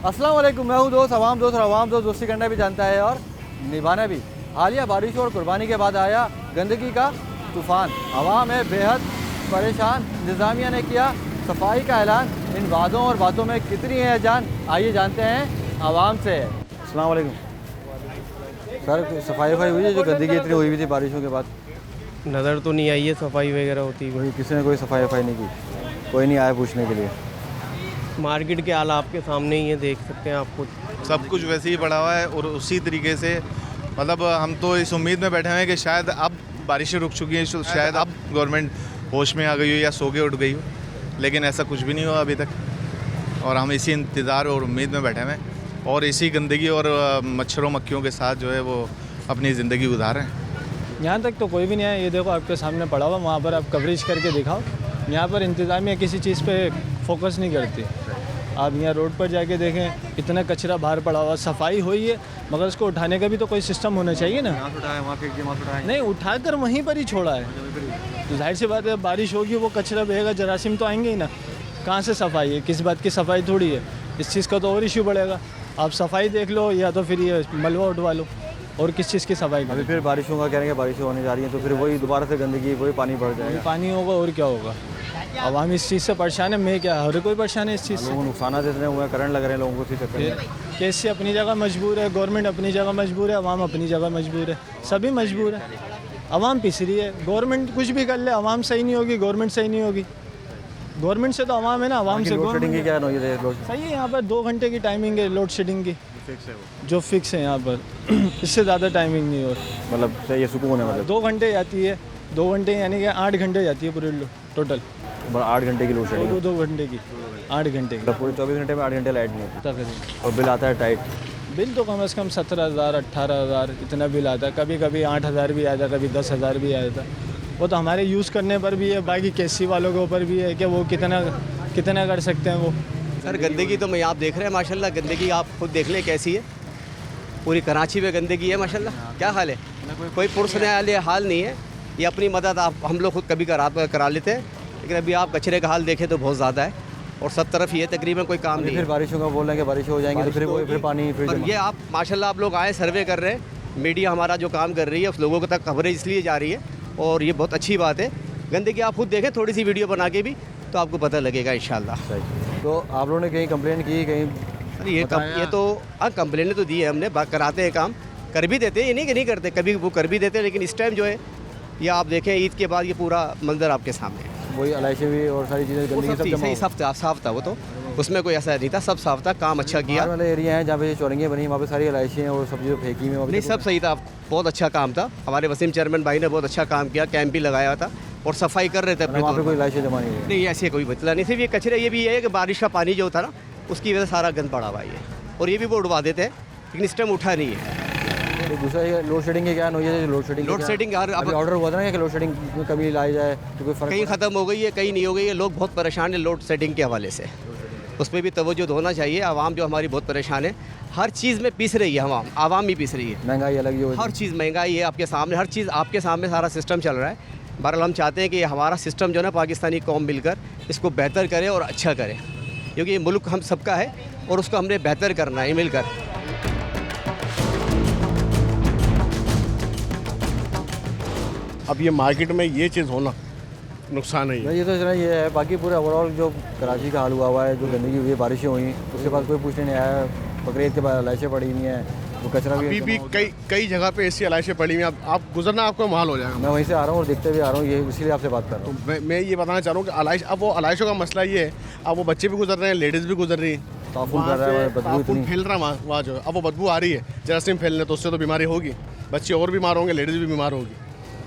अस्सलाम वालेकुम, मैं हूँ दोस्त अवाम दोस्त, और अवाम दोस्त दोस्ती करना भी जानता है और निभाना भी। हालिया बारिशों और कुर्बानी के बाद आया गंदगी का तूफ़ान। अवाम है बेहद परेशान, इंतज़ामिया ने किया सफाई का ऐलान। इन वादों और बातों में कितनी है जान, आइए जानते हैं अवाम से। अस्सलाम वालेकुम सर, सफाई हुई है? जो गंदगी इतनी हुई थी बारिशों के बाद? नज़र तो नहीं आई है सफाई वगैरह होती हुई। किसी ने कोई सफाई नहीं की? कोई नहीं आया पूछने के लिए? मार्केट के हाल आपके सामने ही है, देख सकते हैं आप खुद। सब कुछ वैसे ही पड़ा हुआ है और उसी तरीके से मतलब हम तो इस उम्मीद में बैठे हुए हैं कि शायद अब बारिशें रुक चुकी हैं, शायद अब गवर्नमेंट होश में आ गई हो या सो के उठ गई हो, लेकिन ऐसा कुछ भी नहीं हुआ अभी तक। और हम इसी इंतज़ार और उम्मीद में बैठे हुए हैं और इसी गंदगी और मच्छरों मक्खियों के साथ जो है वो अपनी ज़िंदगी गुजार रहे हैं। यहाँ तक तो कोई भी नहीं है। ये देखो आपके सामने पड़ा हुआ, वहाँ पर आप कवरेज करके दिखाओ। यहाँ पर इंतज़ामिया किसी चीज़ पे फोकस नहीं करती। आप यहाँ रोड पर जाके देखें, इतना कचरा बाहर पड़ा हुआ। सफाई हुई है मगर उसको उठाने का भी तो कोई सिस्टम होना चाहिए ना। नहीं, उठाकर वहीं पर ही छोड़ा है तो जाहिर सी बात है बारिश होगी, वो कचरा बहेगा, जरासीम तो आएंगे ही ना। कहाँ से सफाई है? किस बात की सफाई थोड़ी है। इस चीज़ का तो और इश्यू बढ़ेगा। आप सफाई देख लो या तो फिर ये मलबा उठवा लो, और किस चीज़ की सफाई? अभी फिर बारिशों का कह रहे हैं कि बारिशें होने जा रही हैं तो फिर वही दोबारा से गंदगी, वही पानी बढ़ जाएगा। पानी होगा और क्या होगा। आवाम इस चीज़ से परेशान है। मैं क्या, हर कोई परेशान है इस चीज़ से। लोगों को नुकसान इतने हुए, करंट लग रहे हैं लोगों को इसी चक्कर में। कैसे अपनी जगह मजबूर है, गवर्नमेंट अपनी जगह मजबूर है, आवाम अपनी जगह मजबूर है, सभी मजबूर है। आवाम पिस रही है, गवर्नमेंट कुछ भी कर ले, आवाम सही नहीं होगी, गवर्नमेंट सही नहीं होगी। गवर्नमेंट से तो आवाम है ना, आवाम से लोड शेडिंग की क्या नौयत है? सही है। यहाँ पर 2 घंटे की टाइमिंग है लोड शेडिंग की, जो फिक्स है यहाँ पर। इससे ज़्यादा टाइमिंग नहीं हो, मतलब सही है, सुकून है। मतलब 2 घंटे जाती है, 2 घंटे यानी कि 8 घंटे जाती है पूरी टोटल। 8 घंटे की लोड शेडिंग? 2 घंटे की, 8 घंटे की। पूरे 24 घंटे में 8 घंटे लाइट नहीं होती तकरीबन। और बिल आता है टाइट। बिल तो कम से कम 17,000 18,000 इतना बिल आता है। कभी कभी 8,000 भी आता है, कभी 10,000 भी आता है। वो तो हमारे यूज़ करने पर भी है, बाकी केसी वालों के ऊपर भी है कि वो कितना कर सकते हैं वो। सर गंदगी तो मैं आप देख रहे हैं माशाल्लाह, गंदगी आप खुद देख लें कैसी है। पूरी कराची में गंदगी है माशाल्लाह। क्या हाल है? कोई पुरसने वाले हाल नहीं है। ये अपनी मदद हम लोग खुद कभी करा लेते हैं, लेकिन अभी आप कचरे का हाल देखें तो बहुत ज़्यादा है और सब तरफ ये तकरीबन कोई काम नहीं है। फिर बारिशों का बोल रहे हैं कि बारिश हो जाएंगी तो फिर पानी फिर ये आप माशाल्लाह आप लोग आए, सर्वे कर रहे हैं, मीडिया हमारा जो काम कर रही है उस लोगों तक खबरें इसलिए जा रही है और ये बहुत अच्छी बात है। गंदगी आप खुद देखें, थोड़ी सी वीडियो बना के भी, तो आपको पता लगेगा इंशाल्लाह। तो आप लोगों ने कहीं कंप्लेन की? कहीं ये तो हाँ कंप्लेनें तो दी है हमने, कराते हैं काम, कर भी देते हैं, ये नहीं कि नहीं करते, कभी वो कर भी देते हैं। लेकिन इस टाइम जो है ये आप देखें ईद के बाद ये पूरा मंजर आपके सामने है। वही अलाइशें भी और सारी चीज़ें गंदगी सब साफ था वो तो, उसमें कोई ऐसा नहीं था, सब साफ था, काम अच्छा किया। वाले एरिया हैं जहाँ पे चौरंगियाँ बनी, वहाँ पे सारी अलाइशें और सब जो फेंकी में नहीं सब सही था, बहुत अच्छा काम था। हमारे वसीम चेयरमैन भाई ने बहुत अच्छा काम किया, कैंप भी लगाया था और सफाई कर रहे थे अपने। वहाँ पे कोई अलाइशें जमा नहीं है? नहीं ऐसे कोई मतलब नहीं, सिर्फ ये कचरे, ये भी है कि बारिश का पानी जो था ना उसकी वजह से सारा गंद पड़ा हुआ है और ये भी वो उड़वा देते हैं, लेकिन इस टाइम उठा नहीं है। दूसरा ये लोड शेडिंग के क्या नौयत? लोड शेडिंग ऑर्डर हुआ था ना कि लोड शेडिंग कभी लाई जाए तो कोई फर्क? कहीं ख़त्म हो गई है, कहीं नहीं हो गई है। लोग बहुत परेशान है लोड शेडिंग के हवाले से, उस पर भी तवज्जो होना चाहिए। आवाम जो हमारी बहुत परेशान है, हर चीज़ में पीस रही है, आवाम ही पीस रही है। महंगाई अलग ही, हर चीज़ महंगाई है आपके सामने, हर चीज़ आपके सामने, सारा सिस्टम चल रहा है। बहरहाल हम चाहते हैं कि हमारा सिस्टम जो है ना, पाकिस्तानी कौम मिलकर इसको बेहतर करे और अच्छा करे, क्योंकि ये मुल्क हम सबका है और उसको हमने बेहतर करना है मिलकर। अब ये मार्केट में ये चीज़ होना नुकसान है। ये तो ये है, बाकी पूरा ओवरऑल जो कराची का हाल हुआ है, जो गंदगी हुई है, बारिशें हुई, उसके बाद कोई पूछने नहीं आया। बकरीद के बाद अलाइशें पड़ी नहीं है, वो कचरा भी कई जगह पे ऐसी अलाइशें पड़ी हुई हैं। आप गुजरना आपको माल हो जाएगा। मैं वहीं से आ रहा हूँ और देखते हुए आ रहा हूँ, ये इसीलिए आपसे बात कर रहा हूँ। तो मैं ये बताना चाह रहा हूँ कि अब वो अलाइशों का मसला ये है, अब वो बच्चे भी गुजर रहे हैं, लेडीज़ भी गुजर रही हैं, ताफून कर रहा है, बदबू फैल रहा है वहाँ जो है। अब वो बदबू आ रही है, जरासीम फैलने, तो उससे तो बीमारी होगी, बच्चे और बीमार होंगे, लेडीज़ भी बीमार होगी।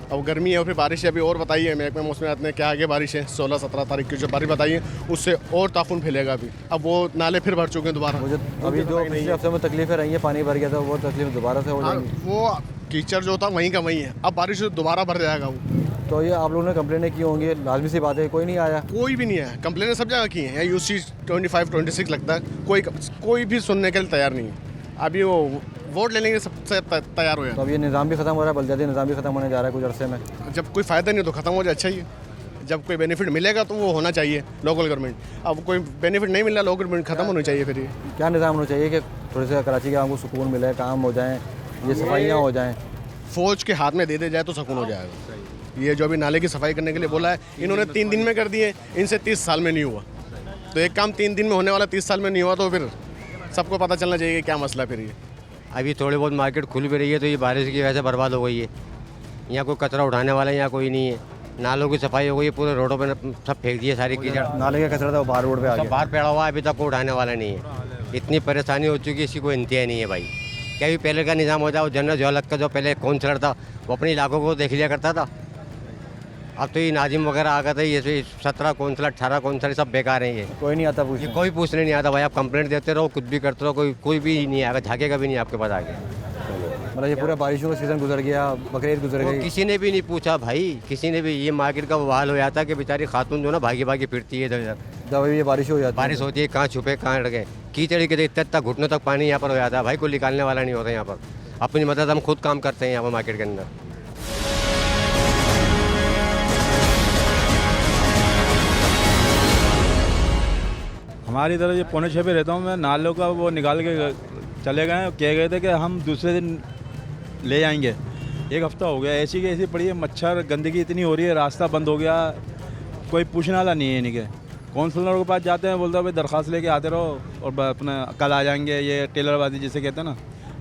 अब गर्मी है और फिर बारिश है। अभी और बताइए महकमे मौसमियात ने क्या आगे बारिश है, 16-17 तारीख की जो बारिश बताइए, उससे और ताफून फैलेगा। अभी अब वो नाले फिर भर चुके हैं दोबारा। मुझे अभी जो पिछले हफ्ते में तकलीफें रही हैं, पानी भर गया था, वो तकलीफ दोबारा से हो जाएगी। वो कीचड़ जो था वहीं का वहीं है, अब बारिश दोबारा भर जाएगा वो। तो ये आप लोगों ने कंप्लेनें की होंगी, लाजमी सी बात है, कोई नहीं आया? कोई भी नहीं है, कंप्लेनें सब जगह की हैं। UC 25-26 लगता है, कोई भी सुनने के लिए तैयार नहीं है। अभी वो वोट लेने के सबसे तैयार हो जाए। तो अब ये निज़ाम भी ख़त्म हो रहा है, बलदियाती निज़ाम भी ख़त्म होने जा रहा है कुछ अरसे में। जब कोई फ़ायदा नहीं तो ख़त्म हो जाए, अच्छा ही है। जब कोई बेनिफिट मिलेगा तो वो होना चाहिए लोकल गवर्नमेंट। अब कोई बेनिफिट नहीं मिल रहा, लोकल गवर्नमेंट खत्म होनी चाहिए फिर ये। क्या निज़ाम होना चाहिए कि थोड़े से कराची के आवाम को सुकून मिले, काम हो जाएँ, ये सफाइयाँ हो जाएँ? फौज के हाथ में दे जाए तो सुकून हो जाएगा। ये जो अभी नाले की सफाई करने के लिए बोला है, इन्होंने 3 दिन में कर दिए, इनसे 30 साल में नहीं हुआ। तो एक काम 3 दिन में होने वाला 30 साल में नहीं हुआ, तो फिर सबको पता चलना चाहिए कि क्या मसला है फिर ये। अभी थोड़ी बहुत मार्केट खुल भी रही है तो ये बारिश की वजह से बर्बाद हो गई है। यहाँ कोई कचरा उठाने वाला यहाँ कोई नहीं है। नालों की सफाई हो गई है, पूरे रोडों पे सब फेंक दिए सारी कीचड़। नाले का कचरा था वो बाहर रोड पे आ सब गया। बाहर पड़ा हुआ है, अभी तक कोई उठाने वाला नहीं है। इतनी परेशानी हो चुकी है, इसी को इंतहा नहीं है भाई। क्या भी पहले का निज़ाम हो जाए, वो जनरल जौलत का जो पहले काउंसलर था वो अपने इलाकों को देख लिया करता था। अब तो ये नाजिम वगैरह आ गए थे, ये 17 काउंसलर 18 काउंसलर सब बेकार हैं। ये कोई नहीं आता ये पूछने। कोई पूछने नहीं आता भाई। आप कंप्लेंट देते रहो, कुछ भी करते रहो, कोई भी नहीं आएगा, झाँकेगा भी नहीं आपके पास आगे। मतलब ये पूरा बारिशों का सीज़न गुजर गया, बकरीद गुजर वो गई। किसी ने भी नहीं पूछा भाई, किसी ने भी। ये मार्केट का बवाल हो जाता है कि बेचारी खातून जो ना भागी भागी फिरती है इधर उधर। जब ये बारिश हो जाती है, बारिश होती है, कहाँ छुपे कहाँ अड़ गए। कीचड़ के इतने तक घुटनों तक पानी यहाँ पर हो जाता है भाई। कोई निकालने वाला नहीं होता यहाँ पर। अपनी मदद हम खुद काम करते हैं यहाँ पर मार्केट के अंदर। हमारी तरह ये 5:45 पे रहता हूँ मैं। नालों का वो निकाल के चले गए, कह गए थे कि हम दूसरे दिन ले जाएंगे। 1 हफ्ता हो गया, ऐसी की ऐसी पड़ी है। मच्छर गंदगी इतनी हो रही है, रास्ता बंद हो गया, कोई पूछने वाला नहीं है इनके। काउंसलर के पास जाते हैं, बोलता है भाई दरख्वास्त लेके आते रहो और अपना कल आ जाएंगे। ये टेलरबाजी जिसे कहते हैं ना,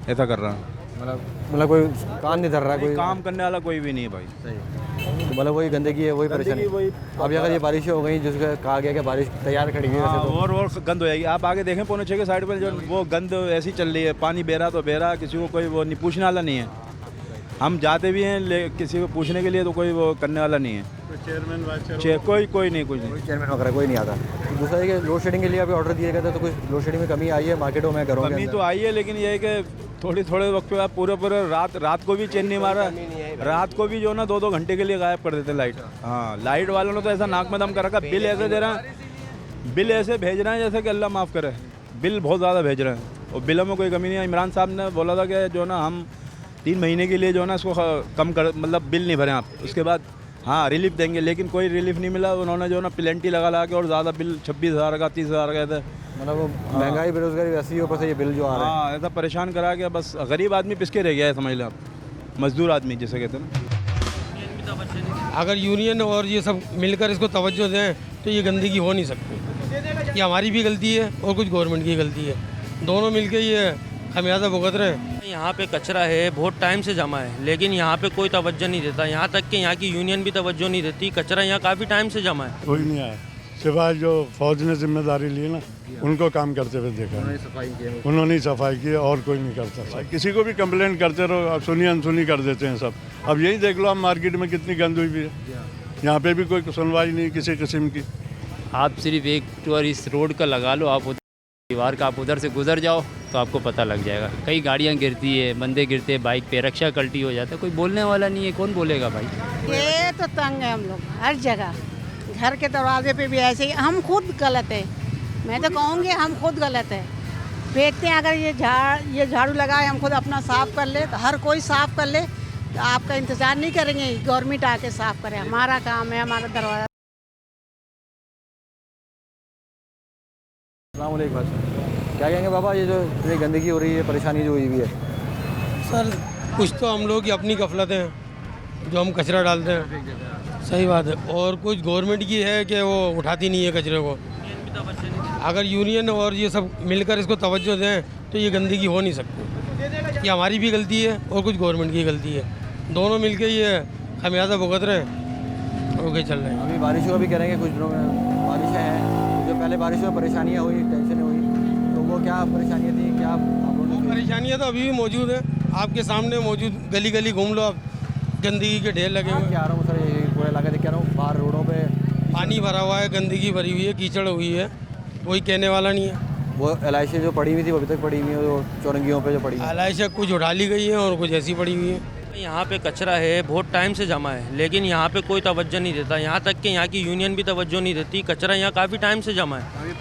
ऐसा कर रहा है। मतलब कोई कान नहीं धर रहा, कोई काम करने वाला कोई भी नहीं है भाई। सही। तो मतलब वही गंदगी है, वही परेशानी। वही अब अगर ये बारिशें हो गई, जिसका कहा गया कि बारिश तैयार खड़ी हुई है वैसे तो। और गंद हो जाएगी। आप आगे देखें 5:45 के साइड पर जो वो गंद ऐसी चल रही है। पानी बह रहा तो बह रहा, किसी को कोई वो नहीं पूछने वाला नहीं है। हम जाते भी हैं किसी को पूछने के लिए तो कोई वो करने वाला नहीं है। कोई नहीं, कुछ नहीं। चेयरमैन वगैरह कोई नहीं आता। दूसरा ये कि लोड शेडिंग के लिए अभी ऑर्डर दिए गए थे, तो कुछ लोड शेडिंग में कमी आई है मार्केटों में, घरों के कमी अंदर? तो आई है, लेकिन ये है कि थोड़े वक्त पे आप पूरे रात को भी चैन नहीं मारा। रात को भी जो ना 2-2 घंटे के लिए गायब कर देते लाइट। हाँ, लाइट वालों ने तो ऐसा नाक में दम कर रखा। बिल ऐसे दे रहा है, बिल ऐसे भेज रहे हैं जैसे कि अल्लाह माफ़ करे। बिल बहुत ज़्यादा भेज रहे हैं और बिलों में कोई कमी नहीं है। इमरान साहब ने बोला था कि जो ना हम 3 महीने के लिए जो ना इसको कम कर, मतलब बिल नहीं भरें आप, उसके बाद हाँ रिलीफ देंगे। लेकिन कोई रिलीफ नहीं मिला। उन्होंने जो ना प्लेंटी लगा के और ज़्यादा बिल 26,000 का 30,000 का थे। मतलब वो महंगाई बेरोजगारी वैसी ऊपर से ये बिल जो आ रहा है। हाँ, ऐसा परेशान करा के बस गरीब आदमी पिसके रह गया है, समझ लो आप। मजदूर आदमी जिसे कहते हैं ना। अगर यूनियन और ये सब मिलकर इसको तवज्जो दें तो ये गंदगी हो नहीं सकती। ये हमारी भी गलती है और कुछ गवर्नमेंट की गलती है। दोनों मिलकर ये खमियाजा भुगत रहे हैं। यहाँ पे कचरा है, बहुत टाइम से जमा है, लेकिन यहाँ पे कोई तवज्जो नहीं देता। यहाँ तक कि यहाँ की यूनियन भी तवज्जो नहीं देती। कचरा यहाँ काफ़ी टाइम से जमा है। कोई नहीं आया, सिवाय जो फौज ने जिम्मेदारी ली ना, उनको काम करते हुए देखा। उन्होंने सफाई की और कोई नहीं करता। किसी को भी कंप्लेंट करते रहो, अब सुनी अनसुनी कर देते हैं सब। अब यही देख लो, हम मार्केट में कितनी गंद हुई भी है, यहाँ पे भी कोई सुनवाई नहीं किसी किस्म की। आप सिर्फ एक टूर इस रोड का लगा लो, आप दीवार का आप उधर से गुजर जाओ तो आपको पता लग जाएगा। कई गाड़ियाँ गिरती है, बंदे गिरते हैं बाइक पे, रक्षा कल्टी हो जाता है, कोई बोलने वाला नहीं है। कौन बोलेगा भाई? ये तो तंग है हम लोग हर जगह। घर के दरवाजे पे भी ऐसे ही। हम खुद गलत है, मैं तो कहूँगी हम खुद गलत है। फेंकते हैं, अगर ये झाड़ू लगाए, हम खुद अपना साफ़ कर ले तो हर कोई साफ़ कर ले, तो आपका इंतज़ार नहीं करेंगे गवर्नमेंट आके साफ़ करे। हमारा काम है, हमारा दरवाज़ा। क्या कहेंगे बाबा, ये जो इतनी गंदगी हो रही है, परेशानी जो हुई हुई है? सर कुछ तो हम लोग की अपनी गफलत है जो हम कचरा डालते हैं, सही बात है। और कुछ गवर्नमेंट की है कि वो उठाती नहीं है कचरे को। अगर यूनियन और ये सब मिलकर इसको तवज्जो दें तो ये गंदगी हो नहीं सकती। ये हमारी भी गलती है और कुछ गवर्नमेंट की गलती है। दोनों मिलकर ये खमियाजा भुगत रहे हैं और चल रहे हैं। अभी बारिशों का भी कह रहे हैं कि कुछ दिनों में बारिशें हैं, जो पहले बारिशों में परेशानियाँ हुई, टेंशन हुई, तो वो क्या परेशानियाँ थी? क्या आप लोगों ने? परेशानियाँ तो अभी भी मौजूद है, आपके सामने मौजूद। गली गली घूम लो आप, गंदगी के ढेर लगे हुए। क्या रहा हूँ सर, ये पूरे इलाके देख रहा हूँ, बाहर रोडों पे पानी भरा हुआ है, गंदगी भरी हुई है, कीचड़ हुई है, कोई कहने वाला नहीं है। वो एलआईसी जो पड़ी हुई थी वो अभी तक पड़ी हुई है, वो चौरंगियों पे जो पड़ी है। एलआईसी कुछ उठा ली गई है और कुछ ऐसी पड़ी हुई है। यहाँ पे कचरा है, बहुत टाइम से जमा है, लेकिन यहाँ पे कोई तवज्जो नहीं देता। यहाँ तक कि यहाँ की यूनियन भी तवज्जो नहीं देती। कचरा यहाँ काफ़ी टाइम से जमा है,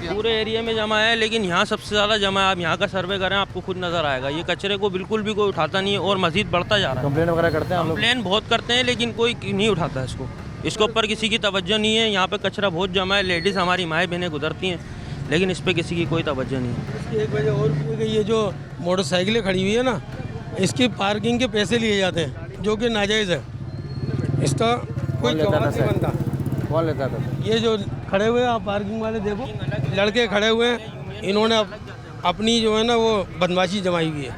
पूरे एरिया में जमा है, लेकिन यहाँ सबसे ज़्यादा जमा है। आप यहाँ का सर्वे करें, आपको खुद नज़र आएगा। ये कचरे को बिल्कुल भी कोई उठाता नहीं है और मज़ीद बढ़ता जा रहा है। कंप्लेन वगैरह करते हैं हम लोग? कंप्लेन बहुत करते हैं, लेकिन कोई नहीं उठाता है इसको। इसके ऊपर किसी की तवज्जो नहीं है। यहाँ पे कचरा बहुत जमा है, लेडीज़ हमारी माएँ बहनें गुजरती हैं, लेकिन इस पर किसी की कोई तवज्जो नहीं है। इसकी एक वजह और भी है कि ये जो मोटरसाइकिलें खड़ी हुई है ना, इसकी पार्किंग के पैसे लिए जाते हैं जो कि नाजायज़ है। इसका कोई जवाब नहीं बनता। कौन लेता था? ये जो खड़े हुए हैं आप पार्किंग वाले देखो, लड़के खड़े हुए हैं, इन्होंने अपनी जो है ना वो बदमाशी जमाई हुई है।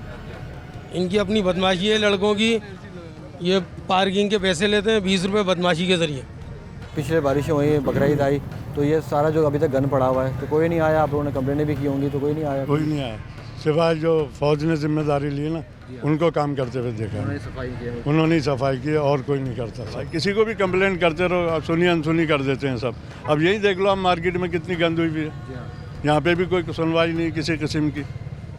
इनकी अपनी बदमाशी है लड़कों की। ये पार्किंग के पैसे लेते हैं 20 रुपये बदमाशी के ज़रिए। पिछले बारिशें हुई, बकरीद आई, तो ये सारा जो अभी तक गन पड़ा हुआ है, तो कोई नहीं आया। आप लोगों ने कंप्लेंटें भी की होंगी, तो कोई नहीं आया। कोई नहीं आया, सिवाय जो फौज ने जिम्मेदारी ली ना, उनको काम करते हुए देखा। उन्होंने ही सफाई की, और कोई नहीं करता। किसी को भी कंप्लेंट करते रहो, अब सुनी अनसुनी कर देते हैं सब। अब यही देख लो, हम मार्केट में कितनी गंद हुई भी है, यहाँ पे भी कोई सुनवाई नहीं किसी किस्म की।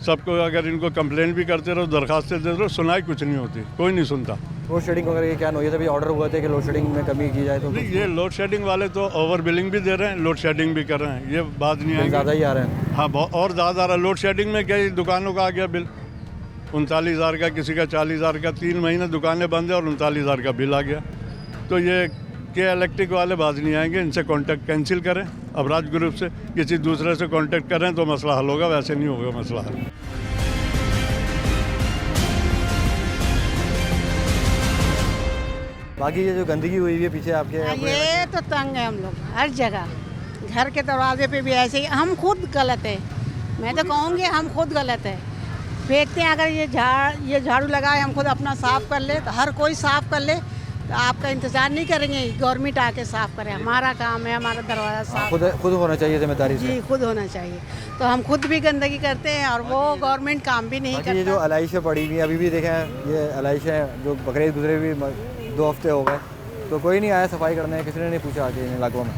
सबको अगर इनको कंप्लेंट भी करते रहो, दरखास्तें देते रहो, सुनाई कुछ नहीं होती, कोई नहीं सुनता। लोड शेडिंग वगैरह ये क्या नहीं हुई? तभी ऑर्डर हुआ था कि लोड शेडिंग में कमी की जाए, तो नहीं, ये लोड शेडिंग वाले तो ओवर बिलिंग भी दे रहे हैं, लोड शेडिंग भी कर रहे हैं, ये बात नहीं है। ज़्यादा ही आ रहे हैं। हाँ, और ज़्यादा आ रहा है। लोड शेडिंग में कई दुकानों का आ गया बिल 39,000 का, किसी का 40,000 का। 3 महीने दुकानें बंद है और 39,000 का बिल आ गया। तो ये के इलेक्ट्रिक वाले बाज नहीं आएंगे, इनसे कांटेक्ट कैंसिल करें, अबराज ग्रुप से किसी दूसरे से कांटेक्ट करें तो मसला हल होगा, वैसे नहीं होगा मसला हल। बाकी ये जो गंदगी हुई है पीछे आपके, ये तो तंग है हम लोग हर जगह। घर के दरवाजे पे भी ऐसे ही, हम खुद गलत है। मैं तो कहूँगी हम खुद गलत है। फेंकते हैं, अगर ये झाड़ू लगाए, हम खुद अपना साफ़ कर ले, तो हर कोई साफ़ कर ले, तो आपका इंतज़ार नहीं करेंगे गवर्नमेंट आके साफ़ करे। हमारा काम है, हमारा दरवाज़ा साफ खुद होना चाहिए जिम्मेदारी से। जी, खुद होना चाहिए। तो हम खुद भी गंदगी करते हैं और वो गवर्नमेंट काम भी नहीं करती। ये जो अलाइशें पड़ी हुई अभी भी देखें, ये अलाइशें जो बकरीद गुजरे भी 2 हफ्ते हो गए, तो कोई नहीं आया सफाई करने, किसी ने नहीं पूछा आके इन इलाकों में।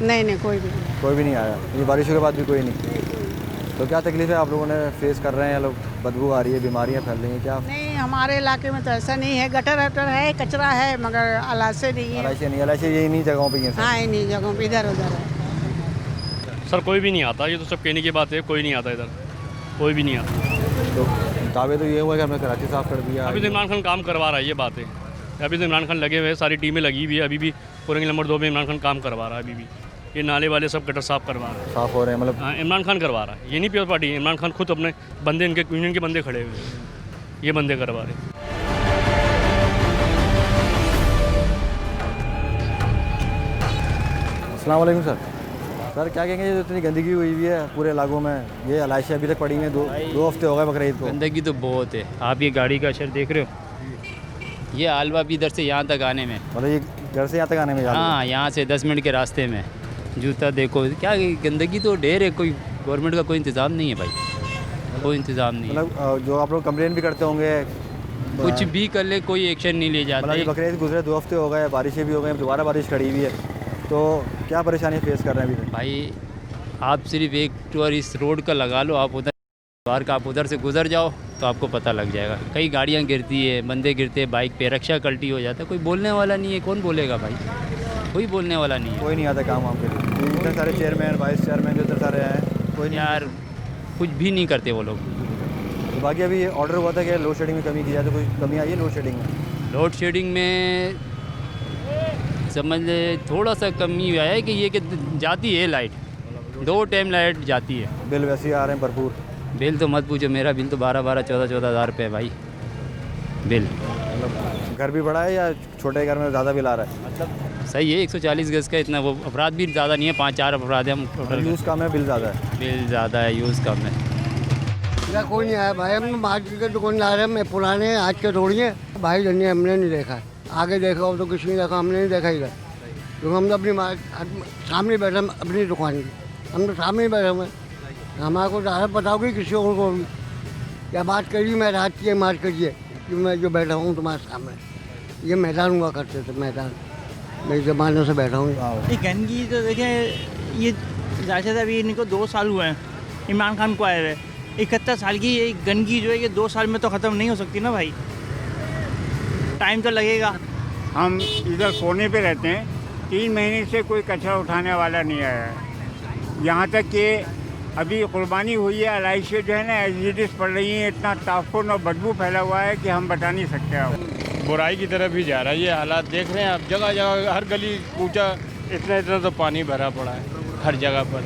नहीं, कोई भी नहीं आया। ये बारिशों के बाद भी कोई नहीं। तो क्या तकलीफ है आप लोगों ने फेस कर रहे हैं? लोग बदबू आ रही है, बीमारियां फैल रही हैं, क्या? नहीं, हमारे इलाके में तो ऐसा नहीं है। गटर है, कचरा है, मगर अलाशे नहीं है। अलाशे यही नहीं जगहों पे ही हैं। हाँ, इन्हीं जगहों पे इधर उधर है। सर कोई भी नहीं आता, ये तो सब कहने की बात है, कोई नहीं आता इधर, कोई भी नहीं आता। तो दावे तो ये हुआ कि हमने कराची साफ़ कर दिया। अभी तो इमरान खान काम करवा रहा है, ये बात है। अभी तो इमरान खान लगे हुए हैं, सारी टीमें लगी हुई है। अभी भी पुरंगी नंबर 2 में इमरान खान काम करवा रहा है। अभी भी ये नाले वाले सब गटर साफ करवा रहा है, साफ हो रहे हैं। मतलब हाँ, इमरान खान करवा रहा है, ये नहीं प्योर पार्टी। इमरान खान खुद अपने बंदे, इनके यूनियन के बंदे खड़े हुए हैं, ये बंदे करवा रहे हैं। अस्सलाम वालेकुम सर। सर क्या कहेंगे, ये इतनी गंदगी हुई है पूरे इलाकों में, ये अलाइशें अभी तक पड़ी हुई हैं, 2 हफ्ते हो गए बकरीद को। गंदगी तो बहुत है। आप ये गाड़ी का असर देख रहे हो, ये आलवा भी इधर से यहाँ तक आने में, मतलब ये घर से यहाँ तक आने में? हाँ, यहाँ से 10 मिनट के रास्ते में। जूता देखो, क्या गंदगी तो ढेर है। कोई गवर्नमेंट का कोई इंतज़ाम नहीं है भाई, कोई इंतज़ाम नहीं है। मतलब जो आप लोग कंप्लेन भी करते होंगे, कुछ भी कर ले कोई एक्शन नहीं ले जाता। मतलब बकरीद गुजरे 2 हफ्ते हो गए, बारिशें भी हो गई, दोबारा बारिश खड़ी हुई है, तो क्या परेशानी फेस कर रहे हैं अभी? भाई आप सिर्फ एक टूर इस रोड का लगा लो, आप उधर बाहर का आप उधर से गुजर जाओ तो आपको पता लग जाएगा। कई गाड़ियाँ गिरती है, बंदे गिरते हैं बाइक पे, रक्षा कल्टी हो जाता है, कोई बोलने वाला नहीं है। कौन बोलेगा भाई? कोई बोलने वाला नहीं है। कोई नहीं आता काम आपके लिए। इतने सारे चेयरमैन, वाइस चेयरमैन जो इतने सारे हैं, कोई नहीं यार कुछ भी नहीं करते वो लोग। तो बाकी अभी ये ऑर्डर हुआ था कि लोड शेडिंग में कमी की जाए, तो कोई कमी आई है लोड शेडिंग में? लोड शेडिंग में समझ ले थोड़ा सा कमी आया है कि ये कि जाती है लाइट, 2 टाइम लाइट जाती है। बिल वैसे ही आ रहे हैं भरपूर? बिल तो मत पूछो, मेरा बिल तो 12-12, 14-14 हज़ार रुपये भाई बिल। मतलब घर भी बड़ा है या छोटे घर में ज़्यादा बिल आ रहा है? मतलब सही है, 140 गज का इतना, वो अपराध भी ज़्यादा नहीं है, 5-4 अपराध है हम टोटल। यूज़ कम है, बिल ज़्यादा है? बिल ज़्यादा है, यूज़ कम है। क्या कोई नहीं आया भाई, हम मार्केट के दुकानदार हैं, मैं पुराने आज के थोड़ी हैं भाई। जन्नी हमने नहीं देखा, आगे देखा हो तो किसी ने देखा, हमने नहीं देखा इधर, क्योंकि हम तो अपनी सामने बैठे अपनी दुकान की, हम तो सामने बैठे हुए। हमारे को ज़्यादा बताओगे किसी और को भी, क्या बात करिए, मैं रात की मार करिए कि मैं जो बैठा हूँ तुम्हारे सामने, ये मैदान हुआ करते थे, मैदान मेरे ज़माने से बैठा हूँ। ये गंदगी तो देखें, ये ज़्यादा से अभी इनको 2 साल हुए हैं इमरान खान को आए हुए। 71 साल की ये गंदगी जो है, ये 2 साल में तो ख़त्म नहीं हो सकती ना भाई, टाइम तो लगेगा। हम इधर कोने पे रहते हैं, 3 महीने से कोई कचरा उठाने वाला नहीं आया है। यहाँ तक कि अभी कुर्बानी हुई है, अलाइशें जो है ना एजिडिस पड़ रही हैं, इतना ताफुन और बदबू फैला हुआ है कि हम बता नहीं सकते। बुराई की तरफ ही जा रहा है। ये हालात देख रहे हैं आप, जगह जगह हर गली कूचा इतना इतना तो पानी भरा पड़ा है हर जगह पर।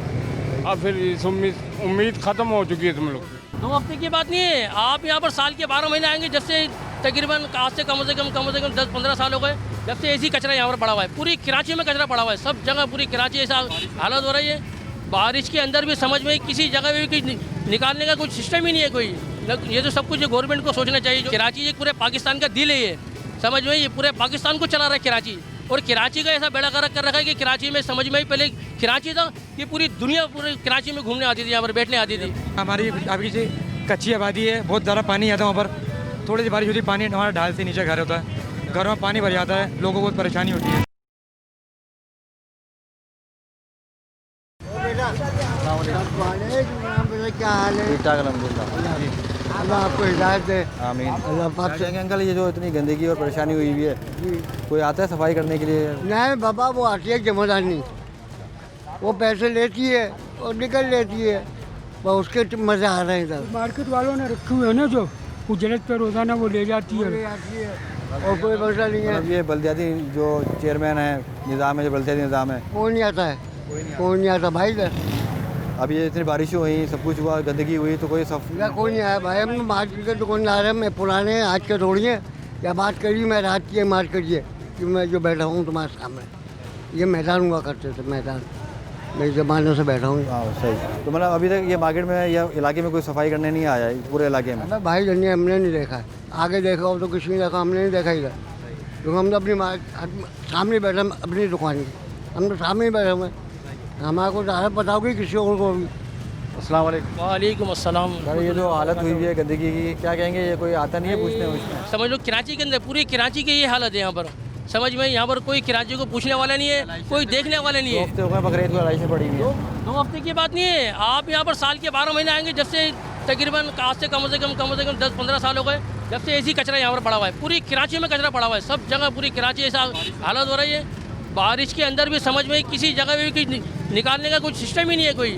अब फिर इस उम्मीद ख़त्म हो चुकी है तुम लोग की। 2 हफ्ते की बात नहीं है, आप यहाँ पर साल के 12 महीने आएंगे। जब से तकरीबन आज से कम से कम 10-15 साल हो गए जब से ऐसी कचरा यहाँ पर पड़ा हुआ है। पूरी कराची में कचरा पड़ा हुआ है, सब जगह पूरी कराची ऐसा हालत हो रही है। बारिश के अंदर भी समझ में किसी जगह भी कोई निकालने का कुछ सिस्टम ही नहीं है कोई। ये तो सब कुछ गवर्नमेंट को सोचना चाहिए। जो कराची ये पूरे पाकिस्तान का दिल है, ये समझ में, ये पूरे पाकिस्तान को चला रहा है कराची। और कराची का ऐसा बेड़ा गर्क कर रखा है कि कराची में समझ में ही पहले कराची था कि पूरी दुनिया पूरे कराची में घूमने आती थी, यहाँ पर बैठने आती थी। हमारी अभी से कच्ची आबादी है, बहुत ज़्यादा पानी आता है वहाँ पर। थोड़ी सी बारिश होती है, पानी हमारा ढाल से नीचे घर होता है, घरों में पानी भर जाता है, लोगों को बहुत परेशानी होती है। क्या हाल है? ठीक ठाक अल्हम्दुलिल्लाह। अल्लाह आपको हिदायत दे। आमीन। अल्लाह पाक से। अंकल ये जो इतनी गंदगी और परेशानी हुई हुई है, कोई आता है सफाई करने के लिए? नहीं बाबा, वो आती है जमादानी, वो पैसे लेती है और निकल लेती है, वो उसके मज़े आ रहे हैं इधर। मार्केट वालों ने रखे हुए हैं ना, जो उजरत पे रोज़ाना वो ले जाती है और कोई मसला नहीं है। ये बल्दियाती जो चेयरमैन है, निज़ाम है, जो बल्दियाती निज़ाम है, कोई नहीं आता है, कोई नहीं आता भाई इधर। अब ये इतनी बारिशें हुई, सब कुछ हुआ, गंदगी हुई, तो कोई कोई नहीं आया भाई। हम मार्केट के दुकानदार हैं, मैं पुराने हैं, आज के थोड़ी हैं। क्या बात करिए, मैं रात की मार करिए कि मैं जो बैठा हूँ तुम्हारे सामने। ये मैदान हुआ करते थे, मैदान मैं ज़माने से बैठा हूँ। हाँ सही। तो मतलब अभी तक ये मार्केट में या इलाके में कोई सफाई करने नहीं आया है पूरे इलाके में? भाई जनिए हमने नहीं देखा है, आगे देखा हो तो किसी ने देखा, हमने नहीं देखा इधर। क्योंकि हम तो अपनी सामने बैठे हैं, अपनी दुकान की, हम तो सामने ही बैठे हुए हैं। हमारे को ज़्यादा बताओगे किसी और को भी। अस्सलाम वालेकुम। वालेकुम अस्सलाम। ये जो हालत हुई है गंदगी की, क्या कहेंगे? ये कोई आता नहीं है पूछने उसमें? समझ लो कराची के अंदर पूरी कराची की ये हालत है यहाँ पर। समझ में, यहाँ पर कोई कराची को पूछने वाला नहीं है, कोई देखने वाला नहीं है। 2 हफ्ते हो गए बकरीद को लड़ाई से पड़ी हुई है। 2 हफ्ते की बात नहीं है, आप यहाँ पर साल के 12 महीने आएंगे। जब से तकरीबन आज से कम से कम 10-15 साल हो गए जब से ऐसी कचरा यहाँ पर पड़ा हुआ है। पूरी कराची में कचरा पड़ा हुआ है, सब जगह पूरी कराची ऐसा हालत हो रही है। बारिश के अंदर भी समझ में किसी जगह भी कोई निकालने का कुछ सिस्टम ही नहीं है कोई।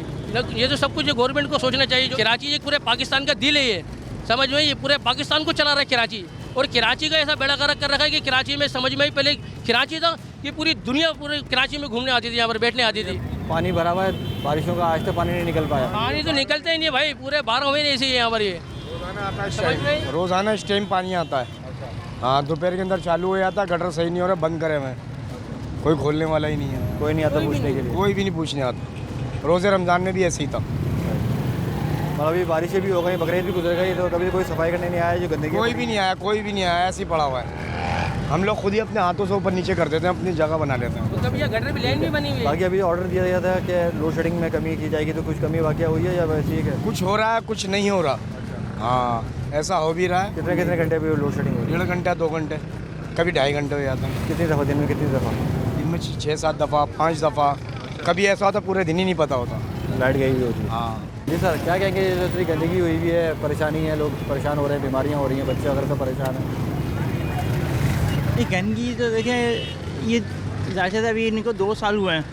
ये तो सब कुछ गवर्नमेंट को सोचना चाहिए। कराची ये पूरे पाकिस्तान का दिल है, ये समझ में, ये पूरे पाकिस्तान को चला रहा है कराची। और कराची का ऐसा बेड़ा गर्क कर रखा है कि कराची में समझ में ही पहले कराची था कि पूरी दुनिया पूरे कराची में घूमने आती थी, यहाँ पर बैठने आती थी। पानी भरा हुआ है बारिशों का, आज तक पानी नहीं निकल पाया। पानी तो निकलता ही नहीं भाई, पूरे 12 महीने ऐसे ही यहाँ पर। ये रोज़ाना इस टाइम पानी आता है। हाँ, दोपहर के अंदर चालू हो जाता है, गटर सही नहीं हो रहा, बंद करे हुए हैं, कोई खोलने वाला ही नहीं है। कोई नहीं आता पूछने के लिए? कोई भी नहीं पूछने आता। रोज़े रमज़ान में भी ऐसे ही था। मतलब अभी बारिशें भी हो गई, बकरीद भी गुजर गई, तो कभी कोई सफाई करने नहीं आया? जो गंदगी कोई भी नहीं आया, कोई भी नहीं आया, ऐसे ही पड़ा हुआ है। हम लोग खुद ही अपने हाथों से ऊपर नीचे कर देते हैं, अपनी जगह बना लेते हैं। तो कभी ये गटर भी लाइन भी बनी हुई है। बाकी अभी ऑर्डर दिया गया था कि लोड शेडिंग में कमी की जाएगी, तो कुछ कमी वाकया हुई है या वैसे ही है? कुछ हो रहा है, कुछ नहीं हो रहा। हाँ, ऐसा हो भी रहा है। कितने घंटे पे लोड शेडिंग हो रही है? 1.5 घंटा 2 घंटे, कभी 2.5 घंटे हो जाते हैं। कितनी दफ़ा दिन में? कितनी दफ़ा? दिन में 6-7 दफ़ा, 5 दफ़ा, कभी ऐसा होता पूरे दिन ही नहीं पता होता। लाइट गई हुई होती है। हाँ जी सर, क्या कहेंगे? ये जो इतनी गंदगी हुई हुई है, परेशानी है, लोग परेशान हो रहे हैं, बीमारियाँ हो रही हैं, बच्चे अगर तो परेशान हैं। ये गंदगी तो देखें, ये ज़्यादा से अभी इनको 2 साल हुए हैं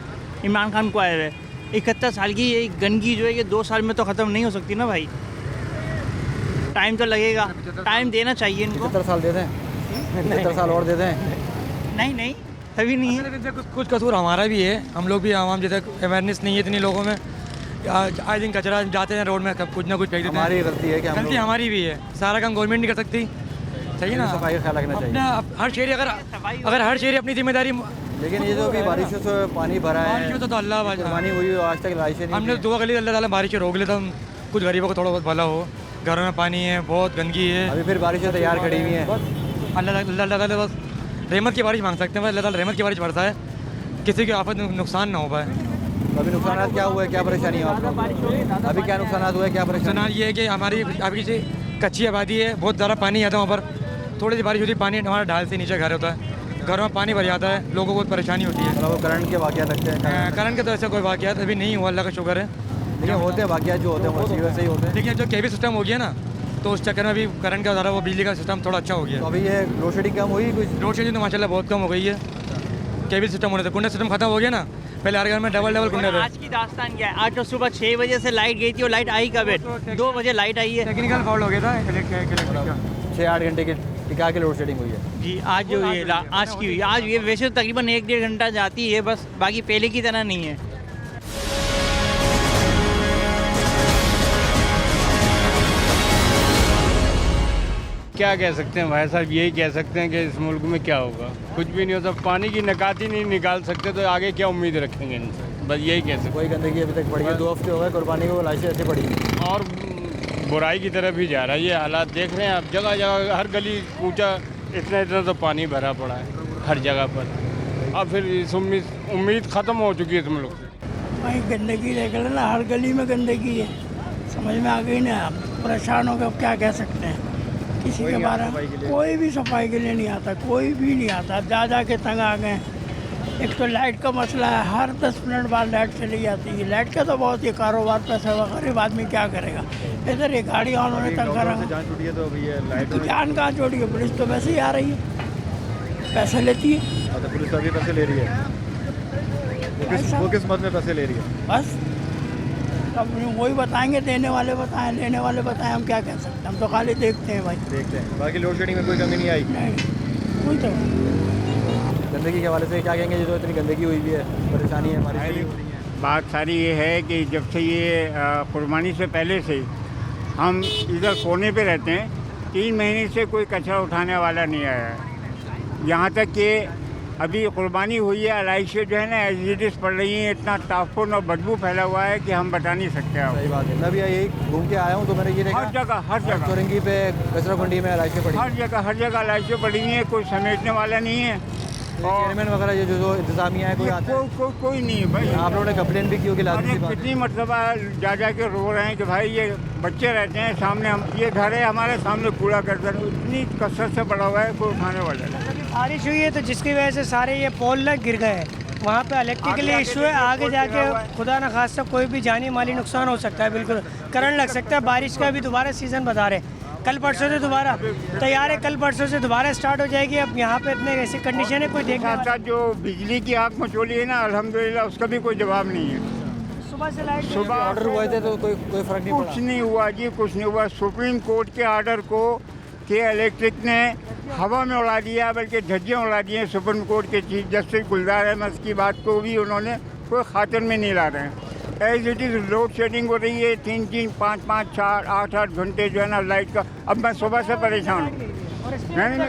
इमरान खान को आए हुए। 71 साल की ये गंदगी जो है ये 2 साल में तो ख़त्म नहीं हो सकती ना भाई, टाइम तो लगेगा, टाइम देना चाहिए इनको। 70 साल दे दें? 70 साल और दे दें? नहीं नहीं, तभी नहीं है। कुछ कसूर हमारा भी है, हम लोग भी आवाम जैसे अवेयरनेस नहीं है इतनी लोगों में। आए दिन कचरा जाते हैं रोड में, कुछ ना कुछ फेंक देते हैं। हमारी गलती है क्या? गलती हमारी भी है, सारा काम गवर्नमेंट नहीं कर सकती। सही ना, सफाई का ख्याल रखना चाहिए। हर शहरी अगर हर शहरी अपनी जिम्मेदारी। लेकिन ये जो भी बारिशों से पानी भरा है, बारिशों तो अल्लाह पानी हुई आज तक बारिशें नहीं। हमने दुआ कर ली अल्लाह ताला बारिश रोक लेता, कुछ गरीबों को थोड़ा बहुत भला हो। घरों में पानी है, बहुत गंदगी है। अभी फिर बारिशें तैयार खड़ी हुई हैं। अल्लाह ताला बस रहमत की बारिश मांग सकते हैं, अल्लाह ताला रहमत की बारिश बरसा है, किसी की आफत नुकसान ना हो पाए। अभी नुकसान क्या हुआ है, क्या परेशानी है आपको? अभी क्या नुकसान हुआ है, क्या परेशानी? नुकसान ये है कि हमारी अभी से कच्ची आबादी है, बहुत ज़्यादा पानी आता है वहाँ पर। थोड़ी सी बारिश होती है, पानी हमारा ढाल से नीचे घर होता है, घरों में पानी भर जाता है, लोगों को बहुत परेशानी होती है। मतलब करंट के वाक़यात लगते हैं? करंट के तो ऐसा कोई वाक़यात अभी नहीं हुआ, अल्लाह का शुक्र है। लेकिन होते हैं वाक़यात, जो होते हैं वैसे ही होते हैं। लेकिन जो केबी सिस्टम हो गया ना, तो उस चक्कर में अभी करंट का ज़्यादा वो बिजली का सिस्टम थोड़ा अच्छा हो गया। तो अभी ये लोड शेडिंग कम हुई? कुछ लोड शेडिंग तो माशाल्लाह बहुत कम हो गई है। केबल सिस्टम होने से कुंडा सिस्टम खत्म हो गया ना, पहले हर घर में डबल कुंडे थे। आज की दास्तान क्या है, आज तो सुबह 6 बजे से लाइट गई थी और लाइट आई कब है? 2 बजे लाइट आई है। टेक्निकल फॉल्ट हो गया था 6-8 घंटे के टिका के लोड शेडिंग हुई है। जी आज जो ये आज की हुई, आज ये वैसे तो तकरीबन 1-1.5 घंटा जाती है बस, बाकी पहले की तरह नहीं है। क्या कह सकते हैं भाई साहब, यही कह सकते हैं कि इस मुल्क में क्या होगा, कुछ भी नहीं होता। पानी की निकाती नहीं निकाल सकते तो आगे क्या उम्मीद रखेंगे इनसे, बस यही कह सकते हैं। कोई गंदगी अभी तक पड़ी है, 2 हफ्ते हो गए कुर्बानी को, लाशें ऐसे पड़ी हैं और बुराई की तरफ ही जा रहा है। ये हालात देख रहे हैं आप, जगह जगह हर गली कूचा इतना इतना तो पानी भरा पड़ा है हर जगह पर। अब फिर इस उम्मीद ख़त्म हो चुकी है इस मुल्क से। भाई गंदगी देख लेना, हर गली में गंदगी है, समझ में आ गई ना। आप परेशान हो गए, अब क्या कह सकते हैं किसी के बारे में। कोई भी सफाई के लिए नहीं आता, कोई भी नहीं आता, जा के तंग आ गए। एक तो लाइट का मसला है, हर 10 मिनट बाद लाइट चली जाती है। लाइट का तो बहुत ही कारोबार पैसा, गरीब आदमी क्या करेगा। इधर ये गाड़ी ऑन होने तंग करा, जान छूटी है तो अभी ये लाइट जान कहाँ छोड़ी है। पुलिस तो वैसे ही आ रही है, पैसे लेती है। तो पुलिस तो अभी पैसे ले रही है, वो किस मत में पैसे ले रही है बस अब वही बताएंगे, देने वाले बताएं, लेने वाले बताएं, हम क्या कह सकते हैं। हम तो खाली देखते हैं भाई, देखते हैं। बाकी लोड शेडिंग में कोई कमी नहीं आई। नहीं कोई तो। गंदगी के हवाले से क्या कहेंगे, जो इतनी गंदगी हुई है, परेशानी है हमारी। बात सारी ये है कि जब से ये कुर्बानी से पहले से हम इधर कोने पे रहते हैं, 3 महीने से कोई कचरा उठाने वाला नहीं आया है। यहाँ तक कि अभी कुर्बानी हुई है, अलाइशें जो है ना एजिडिस पड़ रही हैं, इतना टाफुन और बदबू फैला हुआ है कि हम बता नहीं सकते आप। सही बात है। मैं भी यही घूम के आया हूँ तो मैंने ये देखा, हर जगह चौरंगी पे, कचरा कुंडी में अलाइशें पड़ी, हर जगह अलाइशें पड़ी हुई हैं, कोई समेटने वाला नहीं है। चेयरमैन वगैरह ये जो इंतजामिया है, कोई नहीं है भाई। आप लोगों ने कंप्लेन भी की होगी लाजमी सी बात है। कितनी मरतबा जा के रो रहे हैं कि भाई ये बच्चे रहते हैं सामने, हम ये घर है हमारे सामने, कूड़ा करते हैं, इतनी कसरत से पड़ा हुआ है, कोई उठाने वाला नहीं। बारिश हुई है तो जिसकी वजह से सारे ये पोल ना गिर गए हैं, वहाँ पे इलेक्ट्रिकली इशू है। आगे जाके खुदा न खास्ता कोई भी जानी माली नुकसान हो सकता है, बिल्कुल करंट लग सकता है। बारिश का भी दोबारा सीज़न बता रहे, कल परसों से दोबारा तैयार है, कल परसों से दोबारा स्टार्ट हो जाएगी। अब यहाँ पे इतने ऐसी कंडीशन है, कोई देखने वाला। जो बिजली की आग मचोली है ना, अल्हम्दुलिल्लाह उसका भी कोई जवाब नहीं है। सुबह से लाइट, सुबह ऑर्डर हुए थे तो कोई फर्क नहीं पड़ा। कुछ नहीं हुआ जी, कुछ नहीं हुआ। सुप्रीम कोर्ट के ऑर्डर को के इलेक्ट्रिक ने हवा में उड़ा दिया, बल्कि धज्जियाँ उड़ा दी हैं। सुप्रीम कोर्ट के चीफ जस्टिस गुलजार अहमद की बात को भी उन्होंने कोई खातिर में नहीं ला रहे हैं। As it is load shedding हो रही है, 3-3, 5-5, 4, 8-8 घंटे जो है ना लाइट का। अब मैं सुबह से परेशान हूँ।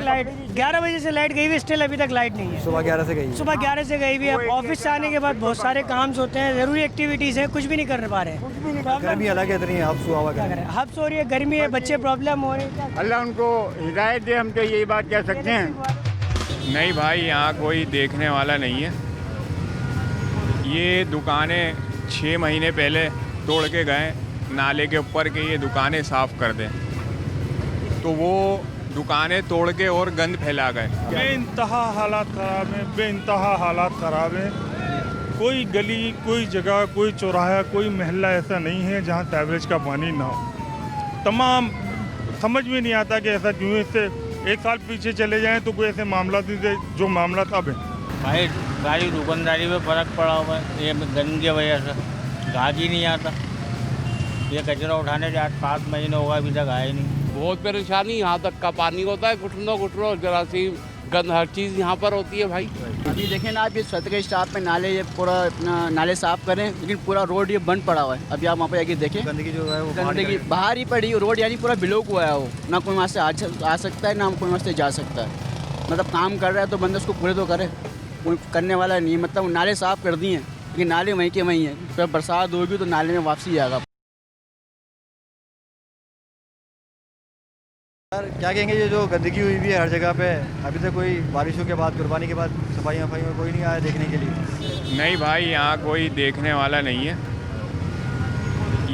लाइट 11 बजे से लाइट गई हुई, स्टिल अभी तक लाइट नहीं है। सुबह 11 से गई, सुबह 11 से गई हुई है। ऑफिस से आने के बाद बहुत सारे काम होते हैं, ज़रूरी एक्टिविटीज़ हैं, कुछ भी नहीं कर पा रहे हैं। गर्मी अलग है, इतनी हब्स हुआ है, हब्स हो रही है, गर्मी है, बच्चे प्रॉब्लम हो रही है। अल्लाह उनको हिदायत दे, हम तो यही बात कह सकते हैं। नहीं भाई, यहाँ कोई देखने वाला नहीं है। ये दुकानें 6 महीने पहले तोड़ के गए, नाले के ऊपर के ये दुकानें साफ़ कर दें, तो वो दुकानें तोड़ के और गंद फैला गए। बेइंतहा हालात ख़राब हैं, बेइंतहा हालात ख़राब हैं। कोई गली, कोई जगह, कोई चौराहा, कोई महल्ला ऐसा नहीं है जहाँ सीवरेज का पानी ना हो। तमाम समझ में नहीं आता कि ऐसा क्यों। इससे 1 साल पीछे चले जाएं तो कोई ऐसे मामला थे जो मामला अब है। भाई सारी दुकानदारी में फ़र्क पड़ा हुआ है, ये गंद की वजह से गाहक ही नहीं आता। ये कचरा उठाने के 8-7 महीने होगा, अभी तक आए नहीं। बहुत परेशानी, यहाँ तक का पानी होता है, घुटनों जरासीम गंद हर चीज़ यहाँ पर होती है भाई। अभी देखें ना, आप ये सड़क के स्टाफ में नाले, ये पूरा अपना नाले साफ़ करें, लेकिन पूरा रोड ये बंद पड़ा हुआ है। अभी आप वहाँ पर आके देखें, गंदगी जो है वो गंदगी बाहर ही पड़ी, रोड यानी पूरा ब्लॉक हुआ है। वो ना कोई वहाँ से आ सकता है, ना कोई वहाँ से जा सकता है। मतलब काम कर रहा है तो बंदा उसको पूरे तो करे, कोई करने वाला नहीं। मतलब नाले साफ़ कर दिए हैं, लेकिन नाले वहीं के वहीं हैं। फिर बरसात होगी तो नाले में वापसी आएगा। सर क्या कहेंगे, ये जो गंदगी हुई भी है हर जगह पे, अभी तक कोई बारिशों के बाद, कुर्बानी के बाद सफाई में कोई नहीं आया देखने के लिए? नहीं भाई, यहाँ कोई देखने वाला नहीं है।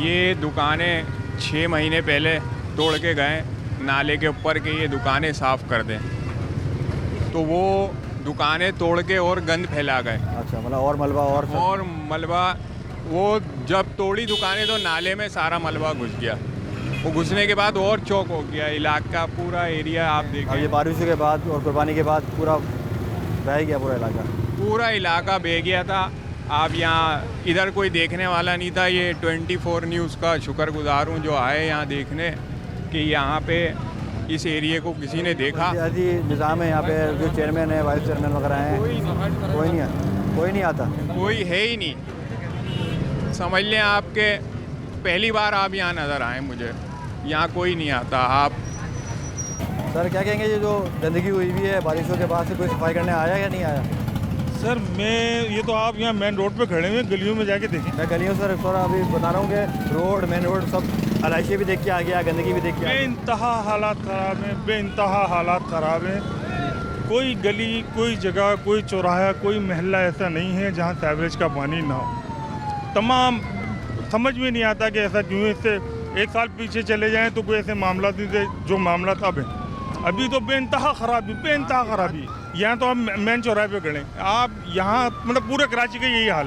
ये दुकानें 6 महीने पहले तोड़ के गए, नाले के ऊपर के ये दुकानें साफ़ कर दें, तो वो दुकानें तोड़ के और गंद फैला गए। अच्छा, मतलब और मलबा वो जब तोड़ी दुकानें तो नाले में सारा मलबा घुस गया। वो घुसने के बाद और चौक हो गया इलाका, पूरा एरिया आप देखें। ये बारिशों के बाद और कुर्बानी के बाद पूरा बह गया, पूरा इलाका बह गया था। आप यहाँ इधर कोई देखने वाला नहीं था। ये 24 न्यूज़ का शुक्रगुजार हूँ जो आए यहाँ देखने कि यहाँ पे इस एरिए को किसी ने देखा? जी निज़ाम है यहाँ पे, जो चेयरमैन है, वाइस चेयरमैन वगैरह हैं, कोई नहीं आता। कोई है ही नहीं। समझ लें आपके पहली बार आप यहाँ नज़र आए मुझे, यहाँ कोई नहीं आता। आप सर क्या कहेंगे, ये जो गंदगी हुई हुई है बारिशों के बाद से, कोई सफाई करने आया या नहीं आया? सर ये तो आप यहाँ मेन रोड पे खड़े हुए, गलियों में जाके देखें। मैं गलियों सर थोड़ा अभी बता रहा हूँ कि रोड, मेन रोड सब अलाइशी भी देख के आ गया, गंदगी भी देख के आ गया। बेइंतहा हालात ख़राब हैं, बेइंतहा हालात ख़राब हैं। कोई गली, कोई जगह, कोई चौराहा, कोई महल्ला ऐसा नहीं है जहाँ सीवरेज का पानी ना हो। तमाम समझ में नहीं आता कि ऐसा क्यों है। इससे एक साल पीछे चले जाएं तो कोई ऐसे मामला नहीं थे जो मामला अब है। अभी तो बेइंतहा खराबी। यहाँ तो आप मेन चौराहे पे खड़े, आप यहाँ मतलब पूरे कराची का यही हाल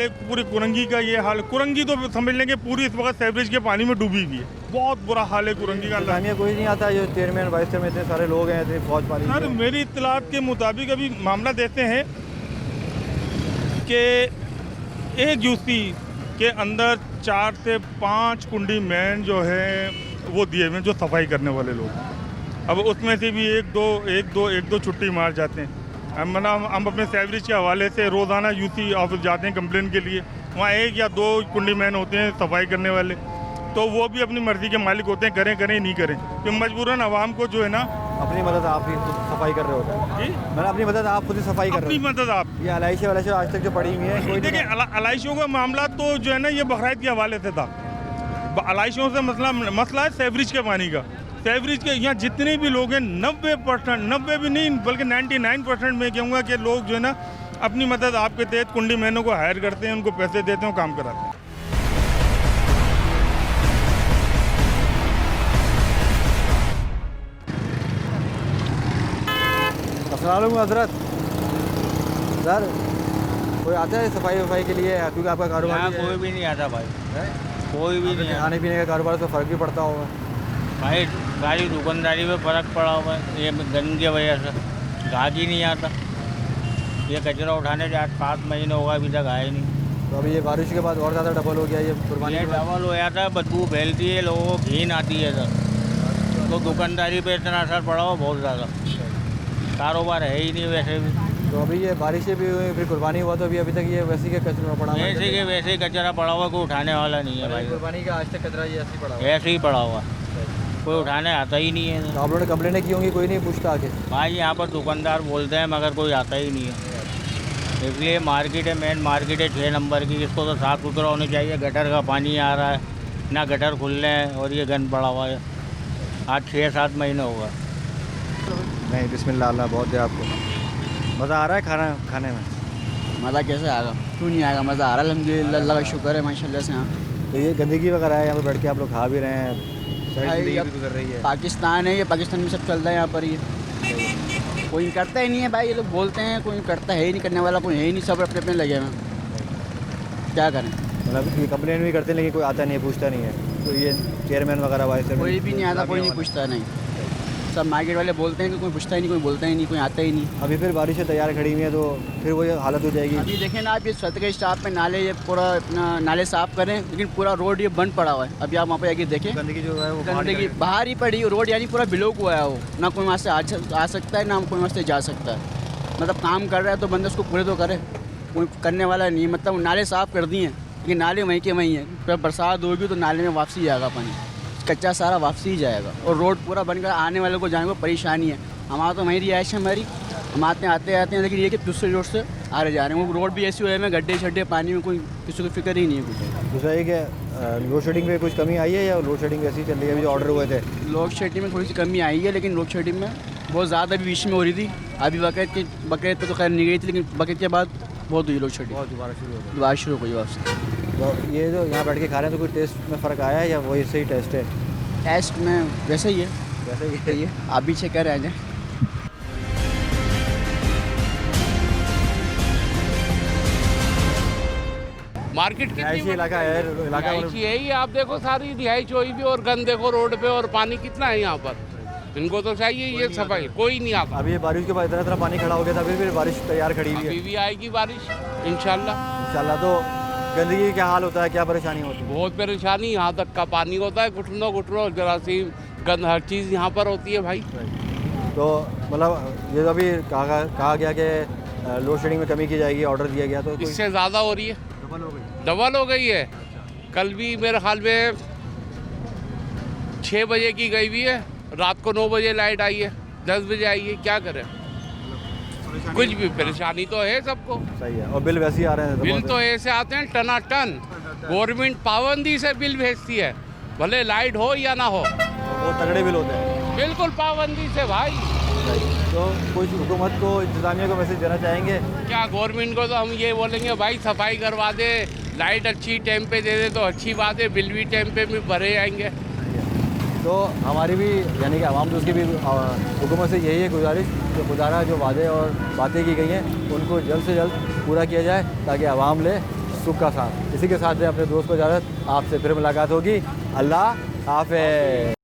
है, पूरे कुरंगी का ये हाल है। कुरंगी तो समझ लेंगे पूरी इस वक्त सीवरेज के पानी में डूबी हुई है, बहुत बुरा हाल है कुरंगी का। कोई नहीं आता, जो चेयरमैन वाइस चेयरमैन इतने सारे लोग हैं, इतनी फौज पाली। सर मेरी इत्तलात के मुताबिक अभी मामला देते हैं कि एक यूसी के अंदर 4 से 5 कुंडी मैन जो है वो दिए हुए, जो सफाई करने वाले लोग। अब उसमें से भी एक दो छुट्टी मार जाते हैं। हम अपने सीवरेज के हवाले से रोज़ाना यूसी ऑफिस जाते हैं कंप्लेन के लिए, वहाँ 1 या 2 कुंडी मैन होते हैं सफाई करने वाले, तो वो भी अपनी मर्ज़ी के मालिक होते हैं, करें नहीं करें, क्योंकि मजबूरन आवाम को जो है ना अपनी मदद आप ही सफाई कर रहे होते हैं जी। मैंने अपनी मदद आप खुद ही सफाई कर रहे अपनी मदद आप। ये अलाइशी आज तक जो पड़ी हुई है, कोई देखिए अलाइशियों का मामला तो जो है ना ये बकरीद के हवाले से था। अलाइशियों से मसला है सीवरेज के पानी का। सीवरेज के यहाँ जितने भी लोग हैं 90%, 90 भी नहीं बल्कि 99% में कहूँगा कि लोग जो है ना अपनी मदद आपके तहत कुंडी मैनों को हायर करते हैं, उनको पैसे देते हैं, काम कराते हैं। अस्सलाम हज़रत, सर कोई आता है सफाई के लिए? क्योंकि आपका कारोबार यहाँ कोई भी नहीं आता भाई, कोई भी नहीं। खाने पीने का कारोबार तो फ़र्क भी पड़ता होगा भाई, गाड़ी दुकानदारी में फ़र्क पड़ा हुआ है ये गंदगी की वजह से। गाहक ही नहीं आता, ये कचरा उठाने के 8-7 महीने होगा अभी तक आए नहीं। तो अभी ये बारिश के बाद और ज़्यादा डबल हो गया, ये कुर्बानी डबल हो जाता है, बदबू फैलती है, लोगों को घिन आती है सर। तो दुकानदारी पे इतना असर पड़ा हुआ बहुत ज़्यादा, कारोबार है ही नहीं वैसे भी। तो अभी ये बारिशें भी हुई, फिर कुर्बानी हुआ, तो अभी तक ये वैसे के कचरा पड़ा हुआ, वैसे ही कचरा पड़ा हुआ, कोई उठाने वाला नहीं है भाई। कुर्बानी का आज तक कचरा ये ऐसे ही पड़ा हुआ, ऐसे ही पड़ा हुआ, कोई उठाने आता ही नहीं है। तो आप लोगों ने कंप्लेनें की होंगी, कोई नहीं पूछता आके? भाई यहाँ पर दुकानदार बोलते हैं मगर कोई आता ही नहीं है। इसलिए मार्केट है, मेन मार्केट है 6 नंबर की, इसको तो साफ़ सुथरा होना चाहिए। गटर का पानी आ रहा है ना, गटर खुल रहे हैं और ये गंद पड़ा हुआ है। आज 6-7 महीने होगा। नहीं बिस्मिल्लाह, अल्लाह बहुत है। आपको मज़ा आ रहा है खाने में? मज़ा कैसे आएगा, क्यों नहीं आएगा, मज़ा आ रहा है अल्हम्दुलिल्लाह, अल्लाह का शुक्र है माशाल्लाह से। यहाँ तो ये गंदगी वगैरह है, यहाँ पर बैठ के आप लोग खा भी रहे हैं, भाई भी गुजर रही है। पाकिस्तान है ये, पाकिस्तान में सब चल रहा है यहाँ पर। ये कोई करता ही नहीं है भाई, ये लोग बोलते हैं कोई करता है ही नहीं, करने वाला कोई है ही नहीं, सब अपने लगे हुए हैं, क्या करें। मतलब कंप्लेन भी करते हैं लेकिन कोई आता नहीं है, पूछता नहीं है। तो ये चेयरमैन वगैरह वाइस चेयरमैन कोई भी नहीं आता, कोई नहीं पूछता, नहीं। सब मार्केट वाले बोलते हैं कि कोई पूछता ही नहीं, कोई बोलता ही नहीं, कोई आता ही नहीं। अभी फिर बारिशें तैयार खड़ी हुई हैं तो फिर वो हालत हो जाएगी। अभी देखें ना आप, ये सड़क के स्टाफ में नाले, ये पूरा अपना नाले साफ़ करें, लेकिन पूरा रोड ये बंद पड़ा हुआ है। अभी आप वहाँ पे आके देखें, गंदगी जो है वो गंदगी बाहर ही पड़ी, रोड यानी पूरा ब्लॉक हुआ है वो, ना कोई वहाँ से आ सकता है, ना कोई वहाँ से जा सकता है। मतलब काम कर रहा है तो बंदा उसको पूरे तो करे, कोई करने वाला नहीं। मतलब नाले साफ़ कर दिए, लेकिन नाले वहीं के वहीं हैं। फिर बरसात होगी तो नाले में वापसी जाएगा पानी, कच्चा सारा वापसी ही जाएगा, और रोड पूरा बनकर आने वाले को जाने को परेशानी है। हमारा तो वहीं रिहाइश है हमारी, हम आते हैं, लेकिन ये कि दूसरे रोड से आ रहे जा रहे हैं। वो रोड भी ऐसी हुए हैं, गड्ढे छड्डे पानी में, कोई किसी को फिक्र ही नहीं है कुछ। दूसरा ये कि लोड शेडिंग में कुछ कमी आई है या लोड शेडिंग ऐसी चल रही है? अभी जो ऑर्डर हुए थे लोड शेडिंग में थोड़ी सी कमी आई है, लेकिन लोड शेडिंग में बहुत ज़्यादा भी बीच में हो रही थी। अभी बकरीद पे तो खैर नहीं गई थी, लेकिन बकरीद के बाद बहुत हुई लोड शेडिंग, दोबारा शुरू हो गई वापस। तो ये जो यहाँ बैठ के खा रहे हैं तो कोई टेस्ट में फ़र्क आया है या वही सही टेस्ट है? टेस्ट में वैसे ही है, वैसे ही है। आप भी चेक कर आ जाए। मार्केट रिहायशी इलाका है, रिहायशी है ही। आप देखो सारी रिहाइश हुई भी, और गंद देखो रोड पे, और पानी कितना है यहाँ पर। इनको तो चाहिए ये सफाई, कोई नहीं आता। अभी बारिश के बाद इतना पानी खड़ा हो गया था, फिर बारिश तैयार खड़ी हुई है। अभी भी आएगी बारिश इंशाल्लाह। तो गंदगी क्या हाल होता है, क्या परेशानी होती है? बहुत परेशानी, यहाँ तक का पानी होता है, घुटनों जरासीम गंद हर चीज़ यहाँ पर होती है भाई। तो मतलब ये तो अभी कहा गया कि लोड शेडिंग में कमी की जाएगी, ऑर्डर दिया गया, तो इससे ज़्यादा हो रही है, डबल हो गई है। कल भी मेरे ख्याल में 6 बजे की गई हुई है, रात को 9 बजे लाइट आई है, 10 बजे आई है, क्या करें? कुछ भी परेशानी तो है सबको। सही है। और बिल वैसे ही आ रहे हैं, बिल तो ऐसे आते हैं टनाटन। गवर्नमेंट पाबंदी से बिल भेजती है, भले लाइट हो या ना हो, वो तगड़े बिल होते हैं। बिल्कुल पाबंदी से भाई। तो कुछ हुकूमत को, इंतजामिया को मैसेज देना चाहेंगे? क्या गवर्नमेंट को तो हम ये बोलेंगे भाई सफाई करवा दे, लाइट अच्छी टाइम पे दे दे तो अच्छी बात है, बिल भी टाइम पे भी भरे जाएंगे। तो हमारी भी यानी कि आवाम दोस्त की भी हुकूमत से यही है गुजारिश कि खुदारा जो वादे और बातें की गई हैं उनको जल्द से जल्द पूरा किया जाए ताकि आवाम ले सुख का साथ। इसी के साथ अपने दोस्त को इजाज़त, आपसे फिर मुलाकात होगी। अल्लाह हाफ़िज़।